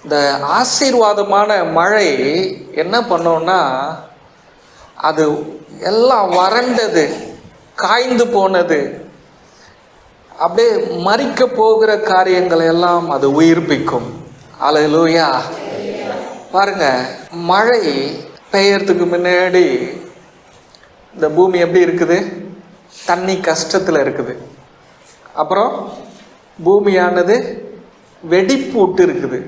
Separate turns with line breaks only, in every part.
இந்த ஆசீர்வாதமான மழை என்ன பண்ணோன்னா, அது எல்லாம் வறண்டது, காய்ந்து போனது, அப்படியே மரிக்க போகிற காரியங்களை எல்லாம் அது உயிர்ப்பிக்கும். அல்லேலூயா. பாருங்க, மழை பெய்யறதுக்கு முன்னாடி இந்த பூமி எப்படி இருக்குது? தண்ணி கஷ்டத்தில் இருக்குது. அப்புறம் பூமியானது வெடிப்பூட்டு இருக்குது.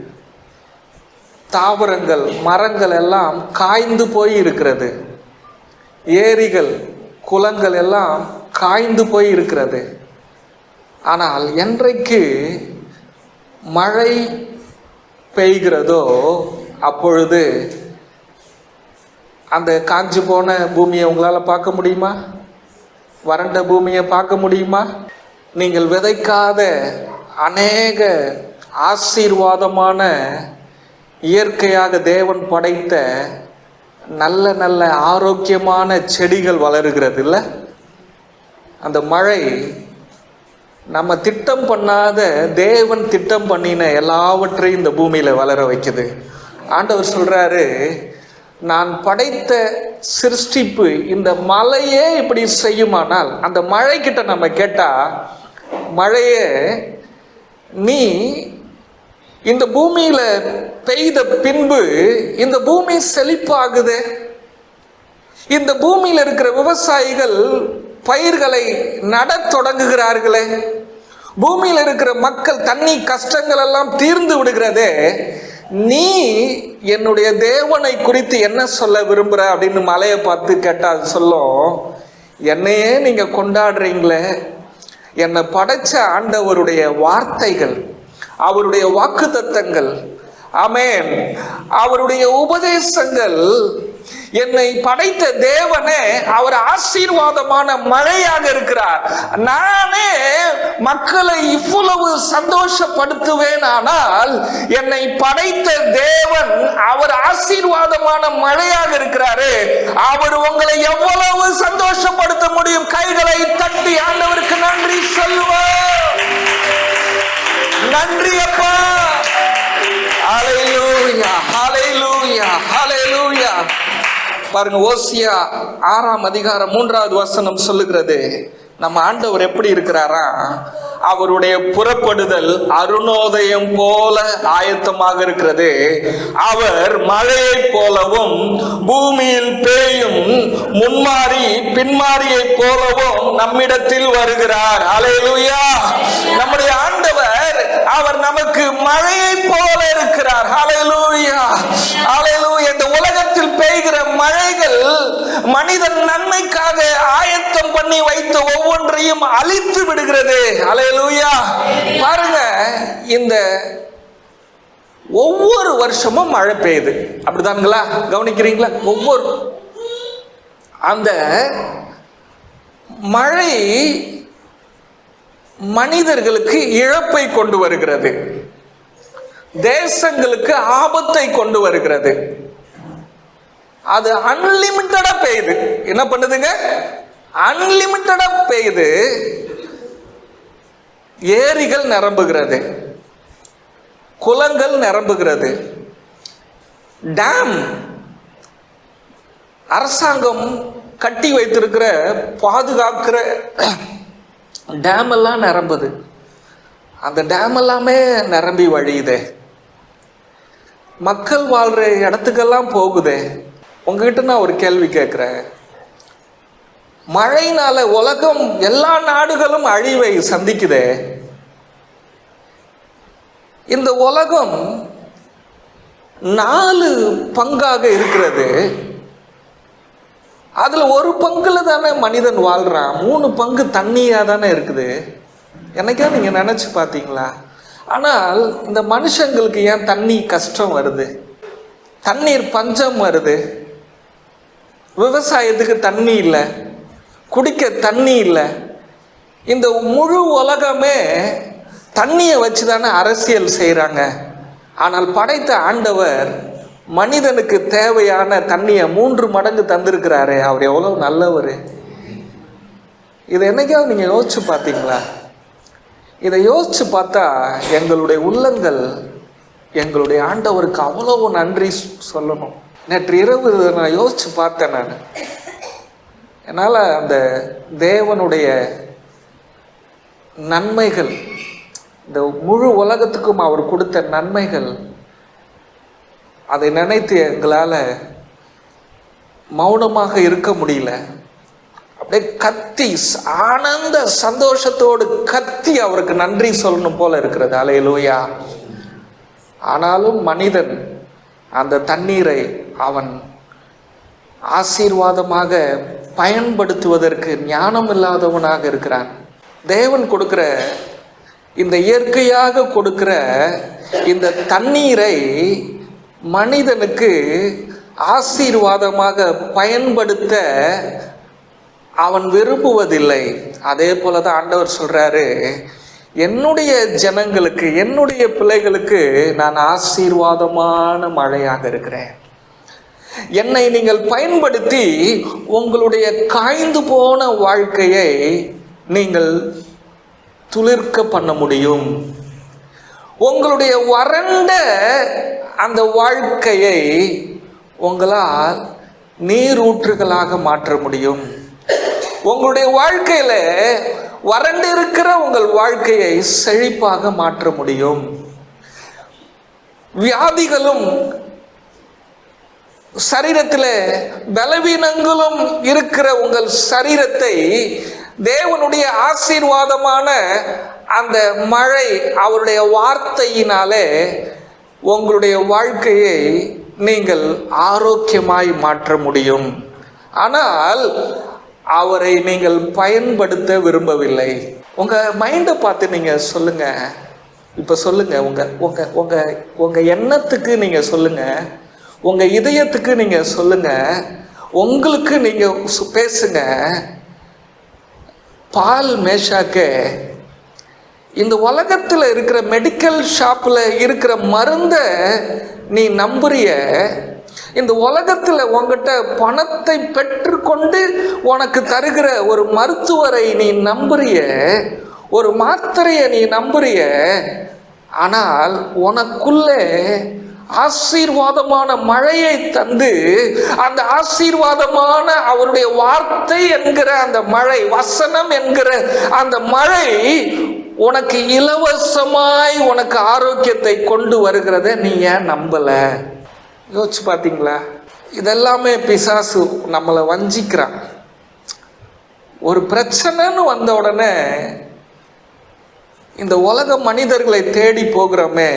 தாவரங்கள், மரங்கள் எல்லாம் காய்ந்து போய் இருக்கிறது. ஏரிகள், குளங்கள் எல்லாம் காய்ந்து போய் இருக்கிறது. ஆனால் என்றைக்கு மழை பெய்கிறதோ அப்பொழுது அந்த காஞ்சு போன பூமியை உங்களால் பார்க்க முடியுமா? வறண்ட பூமியை பார்க்க முடியுமா? நீங்கள் விதைக்காத அநேக ஆசீர்வாதமான இயற்கையாக தேவன் படைத்த நல்ல நல்ல ஆரோக்கியமான செடிகள் வளருகிறது இல்லை? அந்த மழை நம்ம திட்டம் பண்ணாத தேவன் திட்டம் பண்ணின எல்லாவற்றையும் இந்த பூமியில் வளர வைக்குது. ஆண்டவர் சொல்கிறாரு, நான் படைத்த சிருஷ்டிப்பு இந்த மழையே இப்படி செய்யுமானால், அந்த மழைக்கிட்ட நம்ம கேட்டால், மழையே நீ இந்த பூமியில் பெய்த பின்பு இந்த பூமி செழிப்பாகுது, இந்த பூமியில் இருக்கிற விவசாயிகள் பயிர்களை நடத் தொடங்குகிறார்களே, பூமியில் இருக்கிற மக்கள் தண்ணி கஷ்டங்கள் எல்லாம் தீர்ந்து விடுகிறதே, நீ என்னுடைய தேவனை குறித்து என்ன சொல்ல விரும்புகிற அப்படின்னு மலையை பார்த்து கேட்டால் சொல்லும், என்னையே நீங்கள் கொண்டாடுறீங்களே, என்னை படைச்ச ஆண்டவருடைய வார்த்தைகள், அவருடைய வாக்குத்தத்தங்கள், ஆமென், அவருடைய உபதேசங்கள், என்னை படைத்த தேவனே அவர் ஆசீர்வாதமான மழையாக இருக்கிறார். நானே மக்களை இவ்வளவு சந்தோஷப்படுத்துவேன், ஆனால் என்னை படைத்த தேவன் அவர் ஆசீர்வாதமான மழையாக இருக்கிறாரு. அவர் உங்களை எவ்வளவு சந்தோஷப்படுத்த முடியும்? கைகளை தட்டி ஆண்டவருக்கு நன்றி சொல்லுவோம். நன்றி அப்பா. ஹல்லேலூயா, ஹல்லேலூயா, ஹல்லேலூயா. பாருங்க, ஓசியா 6ஆம் அதிகாரம் 3வது வசனம் சொல்லுகிறது, நம்ம ஆண்டவர் எப்படி இருக்கிறாரா? அவருடைய புறப்படுதல் அருணோதயம் போல ஆயத்தமாக இருக்கிறது. அவர் மழையை போலவும் பூமியில் பெய்யும் முன்மாறி பின்மாரியை போலவும் நம்மிடத்தில் வருகிறார். அல்லேலூயா. நம்முடைய ஆண்டவர் அவர் நமக்கு மழையை போல இருக்கிறார். அல்லேலூயா, அல்லேலூயா. இந்த உலகத்தில் பெய்கிற மழைகள் மனிதன் நன்மைக்காக ஆயத்தம் பண்ணி வைத்த ஒவ்வொன்றையும் அழித்து விடுகிறது. அல்லேலூயா. பாருங்க, இந்த ஒவ்வொரு வருஷமும் மழை பெய்யுது, அப்படிதானுங்களா? கவனிக்கிறீங்களா? ஒவ்வொரு அந்த மழை மனிதர்களுக்கு இழப்பை கொண்டு வருகிறது, தேசங்களுக்கு ஆபத்தை கொண்டு வருகிறது. அது அன்லிமிட்டடா பெய்யுது. என்ன பண்ணுதுங்க? அன்லிமிட்டடா பெய்யுது. ஏரிகள் நிரம்புகிறது, குளங்கள் நிரம்புகிறது, டேம், அரசாங்கம் கட்டி வைத்திருக்கிற பாதுகாக்கிற டேம் எல்லாம் நிரம்புது. அந்த டேம் எல்லாமே நிரம்பி வழியுதே, மக்கள் வாழ்ற இடத்துக்கெல்லாம் போகுதே. உங்ககிட்ட நான் ஒரு கேள்வி கேட்குறேன். மழையினால உலகம் எல்லா நாடுகளும் அழிவை சந்திக்குதே. இந்த உலகம் 4 பங்காக இருக்கிறது. அதுல ஒரு பங்குல தானே மனிதன் வாழ்றான், 3 பங்கு தண்ணியா தானே இருக்குது. என்னைக்கா நீங்க நினைச்சு பார்த்தீங்களா? ஆனால் இந்த மனுஷங்களுக்கு ஏன் தண்ணி கஷ்டம் வருது? தண்ணீர் பஞ்சம் வருது. விவசாயத்துக்கு தண்ணி இல்லை, குடிக்க தண்ணி இல்லை. இந்த முழு உலகமே தண்ணியை வச்சு தானே அரசியல் செய்கிறாங்க. ஆனால் படைத்த ஆண்டவர் மனிதனுக்கு தேவையான தண்ணியை 3 மடங்கு தந்திருக்கிறாரு. அவர் எவ்வளோ நல்லவர். இதை என்னைக்காவது நீங்கள் யோசிச்சு பார்த்தீங்களா? இதை யோசிச்சு பார்த்தா எங்களுடைய உள்ளங்கள் எங்களுடைய ஆண்டவருக்கு அவ்வளவு நன்றி சொல்லணும். நேற்று இரவு நான் யோசிச்சு பார்த்தேன். நான் என்னால் அந்த தேவனுடைய நன்மைகள், இந்த முழு உலகத்துக்கும் அவர் கொடுத்த நன்மைகள், அதை நினைத்து எங்களால் மௌனமாக இருக்க முடியல. அப்படியே கத்தி, ஆனந்த சந்தோஷத்தோடு கத்தி அவருக்கு நன்றி சொல்லணும் போல இருக்கிறது. அல்லேலூயா. ஆனாலும் மனிதன் அந்த தண்ணீரை அவன் ஆசீர்வாதமாக பயன்படுத்துவதற்கு ஞானம் இல்லாதவனாக இருக்கிறான். தேவன் கொடுக்கிற இந்த இயற்கையாக கொடுக்கிற இந்த தண்ணீரை மனிதனுக்கு ஆசீர்வாதமாக பயன்படுத்த அவன் விரும்புவதில்லை. அதே போல தான் ஆண்டவர் சொல்றாரு, என்னுடைய ஜனங்களுக்கு, என்னுடைய பிள்ளைகளுக்கு நான் ஆசீர்வாதமான மழையாக இருக்கிறேன். என்னை நீங்கள் பயன்படுத்தி உங்களுடைய காய்ந்து போன வாழ்க்கையை நீங்கள் துளிர்க்க பண்ண முடியும். உங்களுடைய வறண்ட அந்த வாழ்க்கையை உங்களால் நீரூற்றுகளாக மாற்ற முடியும். உங்களுடைய வாழ்க்கையில வறண்டு இருக்கிற உங்கள் வாழ்க்கையை செழிப்பாக மாற்ற முடியும். வியாதிகளும் சரீரத்தில் பலவீனங்களும் இருக்கிற உங்கள் சரீரத்தை தேவனுடைய ஆசீர்வாதமான அந்த மழை, அவருடைய வார்த்தையினாலே உங்களுடைய வாழ்க்கையை நீங்கள் ஆரோக்கியமாய் மாற்ற முடியும். ஆனால் அவரை நீங்கள் பயன்படுத்த விரும்பவில்லை. உங்க மைண்டை பார்த்து நீங்க சொல்லுங்க. இப்ப சொல்லுங்க, உங்க உங்க உங்க உங்க எண்ணத்துக்கு நீங்க சொல்லுங்க, உங்க இதயத்துக்கு நீங்க சொல்லுங்க, உங்களுக்கு நீங்க பேசுங்க. பால் மேஷாக்கே, இந்த உலகத்தில் இருக்கிற மெடிக்கல் ஷாப்பில் இருக்கிற மருந்தை நீ நம்புறிய, இந்த உலகத்தில் உங்ககிட்ட பணத்தை பெற்றுக்கொண்டு உனக்கு தருகிற ஒரு மருத்துவரை நீ நம்புறிய, ஒரு மாத்திரையை நீ நம்புறிய, ஆனால் உனக்குள்ளே ஆசீர்வாதமான மழையை தந்து அந்த ஆசீர்வாதமான அவருடைய வார்த்தை என்கிற அந்த மழை, வசனம் என்கிற அந்த மழை உனக்கு இலவசமாய் உனக்கு ஆரோக்கியத்தை கொண்டு வருகிறத நீ ஏன் நம்பல? யோசிச்சு பார்த்தீங்களா? இதெல்லாமே பிசாசு நம்மளை வஞ்சிக்கிறான். ஒரு பிரச்சனைன்னு வந்த உடனே இந்த உலக மனிதர்களை தேடி போகிறோமே,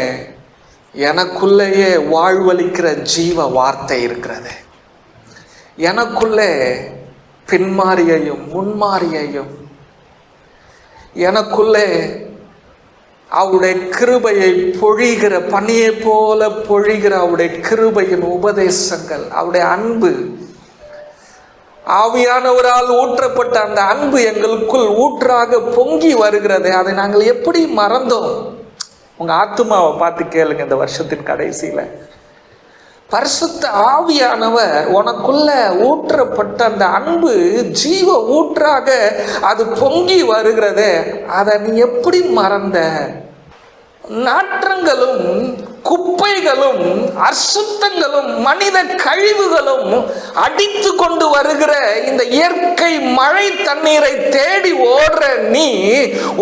எனக்குள்ளேயே வாழ்வளிக்கிற ஜீவ வார்த்தை இருக்கிறது. எனக்குள்ளே பின்மாரியையும் முன்மாரியையும், எனக்குள்ளே அவருடைய கிருபையை பொழிகிற, பனியை போல பொழிகிற அவருடைய கிருபையின் உபதேசங்கள், அவருடைய அன்பு, ஆவியானவரால் ஊற்றப்பட்ட அந்த அன்பு எங்களுக்குள் ஊற்றாக பொங்கி வருகிறது. அதை நாங்கள் எப்படி மறந்தோம்? உங்க ஆத்துமாவை பார்த்து கேளுங்க. இந்த வருஷத்தின் கடைசியில பரிசுத்த ஆவியானவர் உனக்குள்ள ஊற்றப்பட்ட அந்த அன்பு ஜீவ ஊற்றாக அது பொங்கி வருகிறதே, அதை நீ எப்படி மறந்த? நாற்றங்களும் குப்பைகளும் அசுத்தங்களும் மனித கழிவுகளும் அடித்து கொண்டு வருகிற இந்த இயற்கை மழை தண்ணீரை தேடி ஓடுற நீ,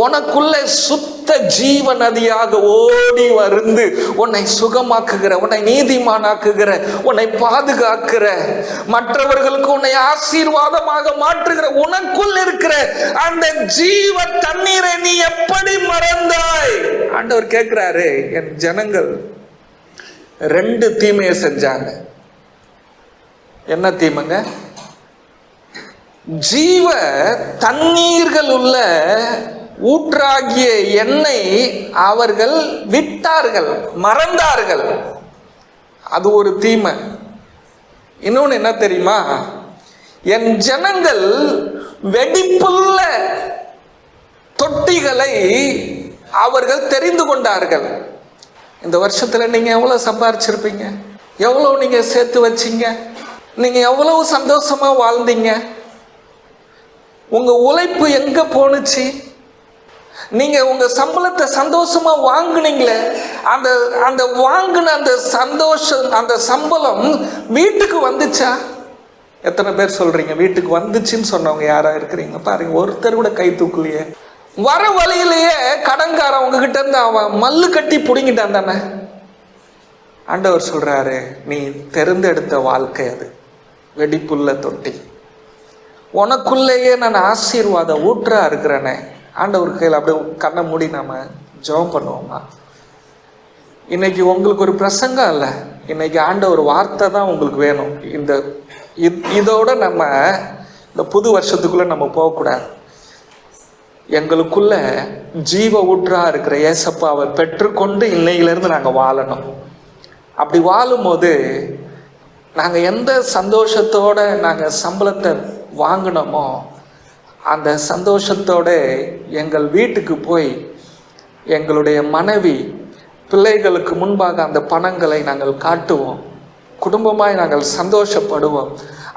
உனக்குள்ள சுத்த ஜீவ நதியாக ஓடி வந்து உன்னை சுகமாக்குகிற, உன்னை நீதிமானாக்குகிற, உன்னை பாதுகாக்கிற, மற்றவர்களுக்கு உன்னை ஆசீர்வாதமாக மாற்றுகிற உனக்குள் இருக்கிற அந்த ஜீவ தண்ணீரை நீ எப்படி மறந்தாய்? ஆண்டவர் கேட்கிறாரு, என் ஜனங்கள் 2 தீமையை செஞ்சாங்க. என்ன தீமைங்க? ஜீவ தண்ணீர்கள் உள்ள ஊற்றாகிய என்னை அவர்கள் விட்டார்கள், மறந்தார்கள். அது ஒரு தீமை. இன்னொன்னு என்ன தெரியுமா? என் ஜனங்கள் வெடிப்புள்ள தொட்டிகளை அவர்கள் தெரிந்து கொண்டார்கள். இந்த வருஷத்துல நீங்க எவ்வளவு சம்பாரிச்சிருப்பீங்க? எவ்வளவு நீங்க சேர்த்து வச்சீங்க? நீங்க எவ்வளவு சந்தோஷமா வாழ்ந்தீங்க? உங்க உழைப்பு எங்க போனுச்சு? நீங்க உங்க சம்பளத்தை சந்தோஷமா வாங்குனீங்களே, அந்த அந்த வாங்கின அந்த சந்தோஷம், அந்த சம்பளம் வீட்டுக்கு வந்துச்சா? எத்தனை பேர் சொல்றீங்க வீட்டுக்கு வந்துச்சுன்னு சொன்னவங்க யாரா இருக்கிறீங்க பாருங்க. ஒருத்தர் கூட கை தூக்கலையே. வர வழியிலேயே கடன்காரன் உங்ககிட்ட இருந்து அவன் மல்லு கட்டி பிடுங்கிட்டான் தானே. ஆண்டவர் சொல்றாரு, நீ தேர்ந்தெடுத்த வாழ்க்கை அது, வெடிப்புள்ள தொட்டி, உனக்குள்ளேயே நான் ஆசீர்வாதம் ஊற்றா இருக்கிறேனே. ஆண்டவர் கையில் அப்படியே கண்ணை மூடி நாம ஜெபம் பண்ணுவோமா? இன்னைக்கு உங்களுக்கு ஒரு பிரசங்கம் இல்லை, இன்னைக்கு ஆண்டவர் வார்த்தை தான் உங்களுக்கு வேணும். இதோட நம்ம இந்த புது வருஷத்துக்குள்ள நம்ம போகக்கூடாது. எங்களுக்குள்ள ஜீவ ஊற்றா இருக்கிற ஏசப்பாவை பெற்றுக்கொண்டு இன்னையிலிருந்து நாங்கள் வாழணும். அப்படி வாழும்போது நாங்கள் எந்த சந்தோஷத்தோடு நாங்கள் சம்பளத்தை வாங்கினோமோ அந்த சந்தோஷத்தோடு எங்கள் வீட்டுக்கு போய் எங்களுடைய மனைவி பிள்ளைகளுக்கு முன்பாக அந்த பணங்களை நாங்கள் காட்டுவோம். குடும்பமாய் நாங்கள் சந்தோஷப்படுவோம்.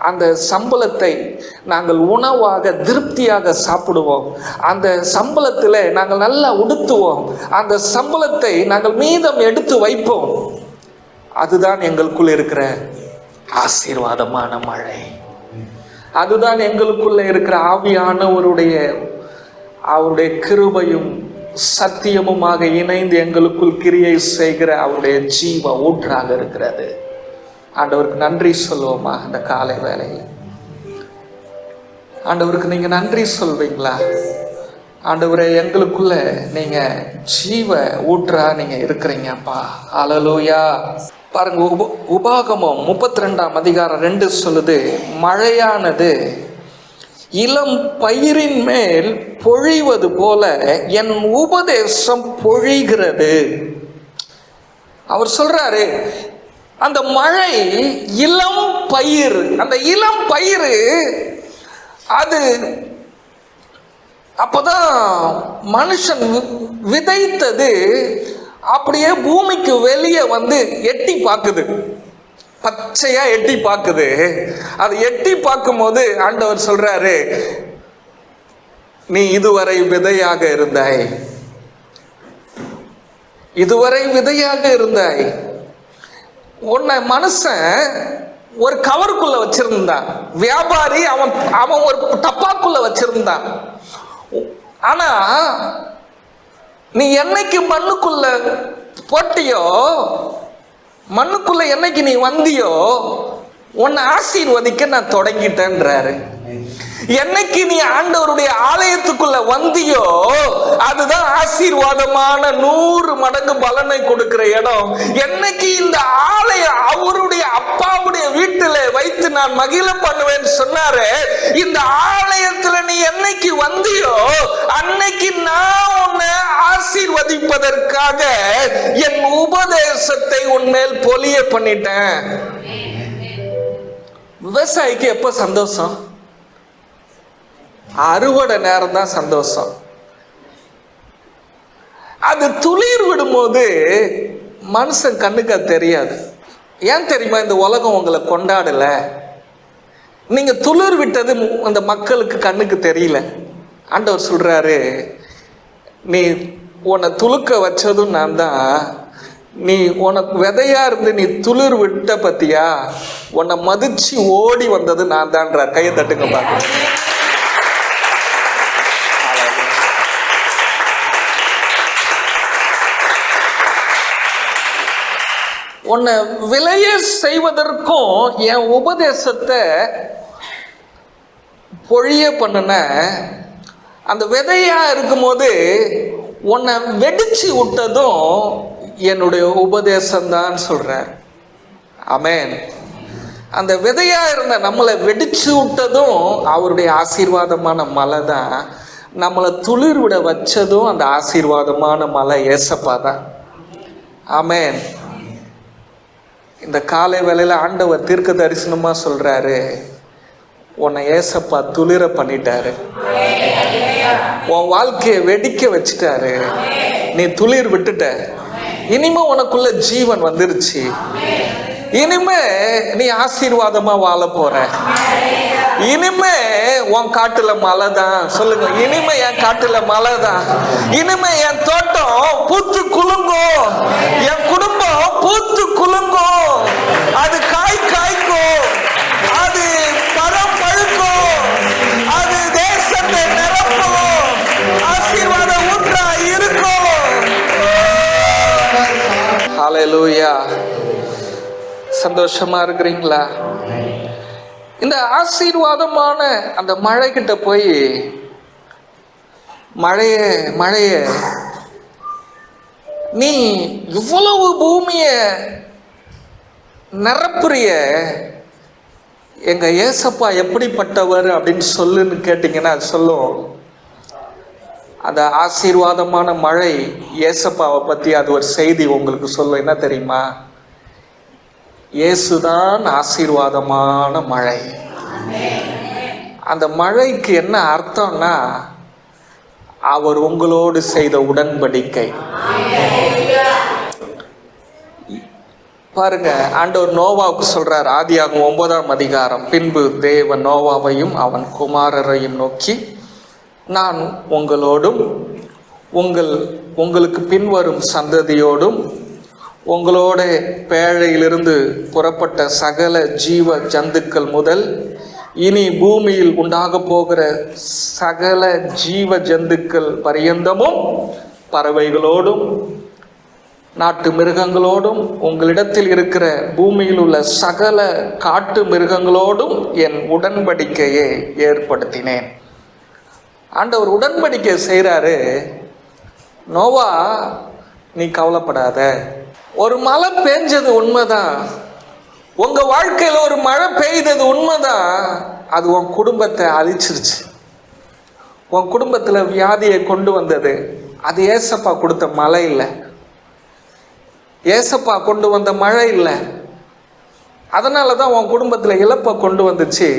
அந்த சம்பளத்தை நாங்கள் உணவாக திருப்தியாக சாப்பிடுவோம். அந்த சம்பளத்தில் நாங்கள் நல்லா உடுத்துவோம். அந்த சம்பளத்தை நாங்கள் மீதம் எடுத்து வைப்போம். அதுதான் எங்களுக்குள்ள இருக்கிற ஆசீர்வாதமான மழை. அதுதான் எங்களுக்குள்ள இருக்கிற ஆவியானவருடைய அவருடைய கிருபையும் சத்தியமுமாக இணைந்து எங்களுக்குள் கிரியை செய்கிற அவருடைய ஜீவ ஊற்றாக இருக்கிறது. ஆண்டவருக்கு நன்றி சொல்லுவோமா? அந்த காலை வேளையில் ஆண்டவருக்கு நீங்க நன்றி சொல்வீங்களா? ஆண்டவரே, எங்களுக்குள்ள நீங்க ஜீவ ஊற்றா நீங்க இருக்கிறீங்கப்பா. ஹல்லேலூயா. பாருங்க, உபாகமம் 32ஆம் அதிகாரம் 2 சொல்லுது, மழையானது இளம் பயிரின் மேல் பொழிவது போல என் உபதேசம் பொழிகிறது. அவர் சொல்றாரு, அந்த மழை இளம் பயிர், அந்த இளம் பயிர் அது அப்பதான் மனுஷன் விதைத்தது அப்படியே பூமிக்கு வெளியே வந்து எட்டி பார்க்குது, பச்சையா எட்டி பார்க்குது. அது எட்டி பார்க்கும்போது ஆண்டவர் சொல்றாரு, நீ இதுவரை விதையாக இருந்தாய், இதுவரை விதையாக இருந்தாய். உன்னை மனுஷன் ஒரு கவருக்குள்ள வச்சிருந்தான், வியாபாரி அவன் ஒரு டப்பாக்குள்ள வச்சிருந்தான். ஆனா நீ என்னைக்கு மண்ணுக்குள்ள போட்டியோ, மண்ணுக்குள்ள என்னைக்கு நீ வந்தியோ, உன்னை ஆசீர்வதிக்க நான் தொடங்கிட்டேன்றாரு. என்னைக்கு நீ ஆண்டவருடைய ஆலயத்துக்குள்ள வந்தியோ அதுதான் ஆசீர்வாதமான 100 மடங்கு பலனை கொடுக்கிற இடம். என்னைக்கு இந்த ஆலயம் அவருடைய அப்பாவுடைய வீட்டில வைத்து நான் மகிழ பண்ணுவேன் சொன்னாரு, இந்த ஆலயத்துல நீ என்னைக்கு வந்தியோ அன்னைக்கு நான் உன்னை ஆசீர்வதிப்பதற்காக என் உபதேசத்தை உன்மேல் பொலிய பண்ணிட்டேன். விவசாயிக்கு எப்ப சந்தோஷம்? அறுவடை நேரம் தான் சந்தோஷம். அது துளிர் விடும்போது மனுஷன் கண்ணுக்கு அது தெரியாது. ஏன் தெரியுமா? இந்த உலகம் உங்களை கொண்டாடல. நீங்க துளிர் விட்டது அந்த மக்களுக்கு கண்ணுக்கு தெரியல. ஆண்டவர் சொல்றாரு, நீ உன்னை துளுக்க வச்சதும் நான் தான், நீ உனக்கு விதையா இருந்து நீ துளிர் விட்ட பத்தியா, உன்னை மதிச்சு ஓடி வந்தது நான் தான்றார். கையை தட்டுங்க பார்க்க. உன்னை விளைய செய்வதற்கும் என் உபதேசத்தை பொழிய பண்ணுன அந்த விதையா இருக்கும்போது உன்னை வெடிச்சு விட்டதும் என்னுடைய உபதேசம்தான் சொல்றார். ஆமென். அந்த விதையா இருந்த நம்மளை வெடிச்சு விட்டதும் அவருடைய ஆசீர்வாதமான மழை தான். நம்மளை துளிர் விட வச்சதும் அந்த ஆசீர்வாதமான மழை ஏசப்பா தான். ஆமென். இந்த காலை வேளையில ஆண்டவர் தீர்க்க தரிசனமா சொல்றாரு, உன்னை ஏசப்பா துளிர பண்ணிட்டாரு, உன் வாழ்க்கையை வெடிக்க வச்சுட்டாரு, நீ துளிர் விட்டுட்ட. இனிமே உனக்குள்ள ஜீவன் வந்துருச்சு. இனிமே நீ ஆசீர்வாதமா வாழ போற. இனிமே உன் காட்டுல மழை தான். சொல்லுங்க, இனிமே என் காட்டுல மழை தான். இனிமே என் தோட்டம் பூத்து குலுங்கும், ஹல்லேலூயா. சந்தோஷமா இருக்கிறீங்களா? இந்த ஆசீர்வாதமான அந்த மழை கிட்ட போய் மழைய நீ இவ்வளவு பூமிய நிரப்புறிய, எங்க ஏசப்பா எப்படிப்பட்டவர் அப்படின்னு சொல்லுன்னு கேட்டீங்கன்னா சொல்லும். அந்த ஆசீர்வாதமான மழை ஏசப்பாவை பத்தி அது ஒரு செய்தி உங்களுக்கு சொல்லும். என்ன தெரியுமா? இயேசுதான் ஆசீர்வாதமான மழை. அந்த மழைக்கு என்ன அர்த்தம்னா, அவர் உங்களோடு செய்த உடன்படிக்கை. பாருங்க, ஆண்டவர் நோவாவுக்கு சொல்றார், ஆதியாகமம் 9ஆம் அதிகாரம், பின்பு தேவன் நோவாவையும் அவன் குமாரரையும் நோக்கி, நான் உங்களோடும் உங்களுக்கு பின்வரும் சந்ததியோடும் உங்களோட பேழையிலிருந்து புறப்பட்ட சகல ஜீவ ஜந்துக்கள் முதல் இனி பூமியில் உண்டாக போகிற சகல ஜீவ ஜந்துக்கள் பரியந்தமும் பறவைகளோடும் நாட்டு மிருகங்களோடும் உங்களிடத்தில் இருக்கிற பூமியில் உள்ள சகல காட்டு மிருகங்களோடும் என் உடன்படிக்கையை ஏற்படுத்தினேன். ஆண்டவர் உடன்படிக்கை செய்கிறாரு. நோவா, நீ கவலைப்படாத. ஒரு மழை பெஞ்சது உண்மைதான், உங்க வாழ்க்கையில ஒரு மழை பெய்தது உண்மைதான். அது உன் குடும்பத்தை அழிச்சிருச்சு, உன் குடும்பத்துல வியாதியை கொண்டு வந்தது. அது ஏசப்பா கொடுத்த மழை இல்லை, ஏசப்பா கொண்டு வந்த மழை இல்லை. அதனாலதான் உன் குடும்பத்துல இழப்பை கொண்டு வந்துச்சு.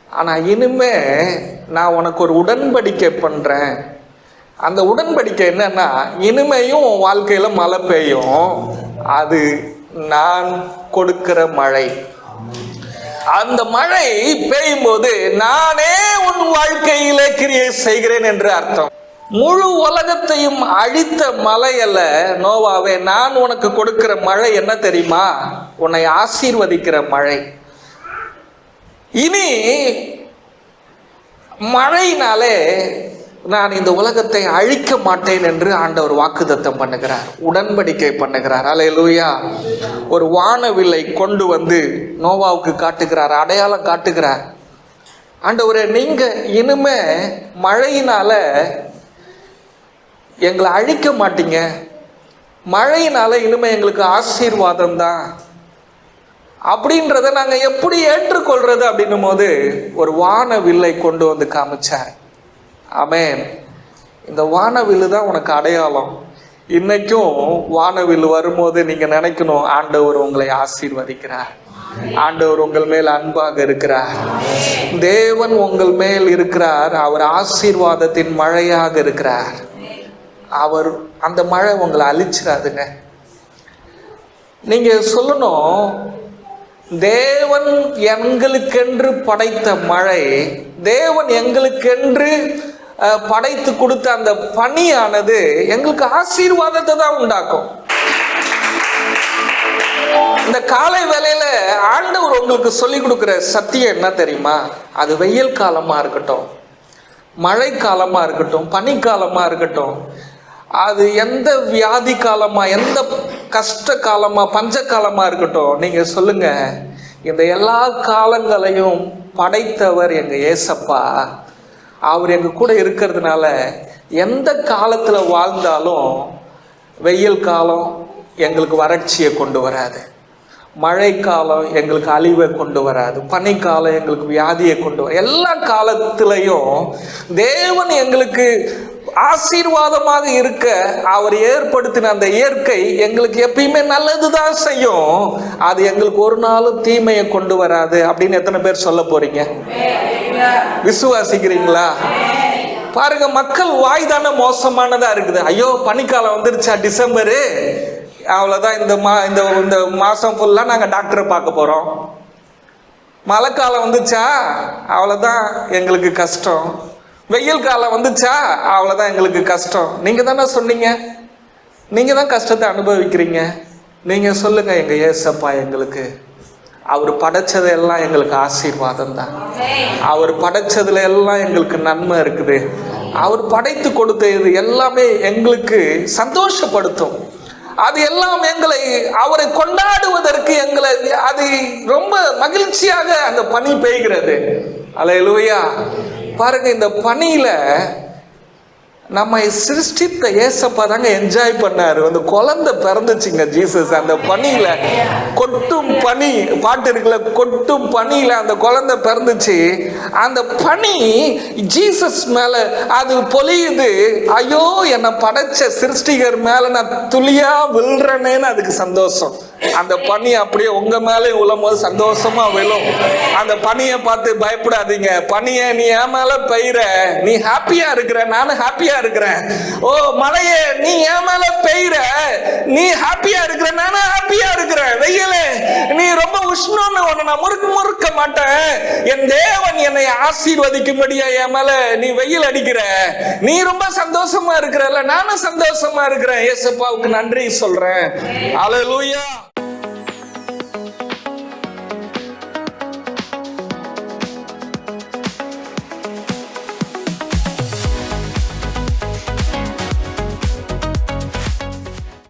ஆனா இனிமே நான் உனக்கு ஒரு உடன்படிக்கை பண்றேன். அந்த உடன்படிக்கை என்னன்னா, இனிமையும் உன் வாழ்க்கையில மழை பெய்யும். அது நான் கொடுக்கிற மழை. அந்த மழை பெய்யும் போது நானே உன் வாழ்க்கையில கிரியை செய்கிறேன் என்று அர்த்தம். முழு உலகத்தையும் அழித்த மழை அல்ல நோவாவே, நான் உனக்கு கொடுக்கிற மழை என்ன தெரியுமா? உன்னை ஆசீர்வதிக்கிற மழை. இனி மழையினாலே நான் இந்த உலகத்தை அழிக்க மாட்டேன் என்று ஆண்டவர் வாக்குத்தத்தம் பண்ணுகிறார், உடன்படிக்கை பண்ணுகிறார். அல்லேலூயா. ஒரு வானவில்லை கொண்டு வந்து நோவாவுக்கு காட்டுகிறார், அடையாளம் காட்டுகிறார். ஆண்டவரே, நீங்க இனிமே மழையினால எங்களை அழிக்க மாட்டீங்க, மழையினால இனிமே எங்களுக்கு ஆசீர்வாதம் தான் அப்படின்றத நாங்க எப்படி ஏற்றுக்கொள்றது அப்படின்னும் போது ஒரு வானவில்லை கொண்டு வந்து காமிச்சார். ஆமென். இந்த வானவில்லு தான் உனக்கு அடையாளம். இன்னைக்கும் வானவில்லு வரும்போது நீங்க நினைக்கணும், ஆண்டவர் உங்களை ஆசீர்வதிக்கிறார், ஆண்டவர் உங்கள் மேல் அன்பாக இருக்கிறார், தேவன் உங்கள் மேல் இருக்கிறார், அவர் ஆசீர்வாதத்தின் மழையாக இருக்கிறார். அவர் அந்த மழை உங்களை அழிச்சிடாதுங்க. நீங்க சொல்லணும், தேவன் எங்களுக்கென்று படைத்த மழை, தேவன் எங்களுக்கென்று படைத்து கொடுத்த அந்த பணியானது எங்களுக்கு ஆசீர்வாதத்தை தான் உண்டாக்கும். இந்த காலை வேளையில ஆண்டவர் உங்களுக்கு சொல்லி கொடுக்கிற சத்தியம் என்ன தெரியுமா? அது வெயில் காலமா இருக்கட்டும், மழை காலமா இருக்கட்டும், பனிக்காலமா இருக்கட்டும், அது எந்த வியாதி காலமா, எந்த கஷ்ட காலமா, பஞ்ச காலமா இருக்கட்டும், நீங்க சொல்லுங்க, இந்த எல்லா காலங்களையும் படைத்தவர் எங்க ஏசப்பா. அவர் எங்க கூட இருக்கிறதுனால எந்த காலத்துல வாழ்ந்தாலும் வெயில் காலம் எங்களுக்கு வறட்சியை கொண்டு வராது, மழை காலம் எங்களுக்கு அழிவை கொண்டு வராது, பனிக்காலம் எங்களுக்கு வியாதியை கொண்டு வராது. எல்லா காலத்திலையும் தேவன் எங்களுக்கு ஆசீர்வாதமாக இருக்க அவர் ஏற்படுத்தின அந்த இயற்கை எங்களுக்கு எப்பயுமே நல்லதுதான் செய்யும். அது எங்களுக்கு ஒரு நாளும் தீமையை கொண்டு வராது அப்படின்னு எத்தனை பேர் சொல்ல போறீங்க? விசுவாசிக்கிறீங்களா? பாருங்க, மக்கள் வாய் தானே மோசமானதா இருக்குது. ஐயோ பனிக்காலம் வந்துருச்சா, டிசம்பரு, அவ்வளோதான், இந்த மாதம் ஃபுல்லாக நாங்கள் டாக்டரை பார்க்க போகிறோம். மழைக்காலம் வந்துச்சா, அவ்வளோதான் எங்களுக்கு கஷ்டம். வெயில் காலம் வந்துச்சா, அவ்வளோதான் எங்களுக்கு கஷ்டம். நீங்கள் தானே சொன்னீங்க, நீங்கள் தான் கஷ்டத்தை அனுபவிக்கிறீங்க. நீங்கள் சொல்லுங்கள், எங்கள் ஏசப்பா எங்களுக்கு, அவர் படைச்சதெல்லாம் எங்களுக்கு ஆசீர்வாதம் தான். அவர் படைச்சதுல எல்லாம் எங்களுக்கு நன்மை இருக்குது. அவர் படைத்து கொடுத்தது எல்லாமே எங்களுக்கு சந்தோஷப்படுத்தும். அது எல்லாம் எங்களை அவரை கொண்டாடுவதற்கு எங்களை அது ரொம்ப மகிழ்ச்சியாக அந்த பனி பெய்கிறது. அல்லேலூயா. பாருங்க, இந்த பனியில நம்மை சிருஷ்டித்த ஏசப்பா தாங்க என்ஜாய் பண்ணாரு. அந்த குழந்தை பிறந்துச்சுங்க ஜீசஸ். அந்த பனியில, கொட்டும் பனி பாட்டு இருக்குல்ல, கொட்டும் பனியில அந்த குழந்தை பிறந்துச்சு. அந்த பனி ஜீசஸ் மேல அது பொழியுது. ஐயோ, என்னை படைச்ச சிருஷ்டிகர் மேல நான் துளியா விழுறேன்னு அதுக்கு சந்தோஷம். அந்த பனி அப்படியே உங்க மேலே விழும்போது சந்தோஷமா விழும். அந்த பனியை பார்த்து பயப்படாதீங்க. பனியை நீ என் மேல பெய்ற, நீ ஹாப்பியா இருக்கிற, நானும் ஹாப்பியா இருக்கிறேன். ஓ மழையே, நீ என் மேல பெய்ற, நீ ஹாப்பியா இருக்கிற, நானும் ஹாப்பியா இருக்கிறேன். வெயிலே, நீ ரொம்ப உஷ்ணம்னு ஒண்ணு நான் முறுக்க மாட்டேன். என் தேவன் என்னை ஆசீர்வதிக்கும்படியா என் மேல நீ வெயில் அடிக்கிற, நீ ரொம்ப சந்தோஷமா இருக்கிறல்ல, நானும் சந்தோஷமா இருக்கிறேன். இயேசுவுக்கு நன்றி சொல்றேன். அல்லேலூயா.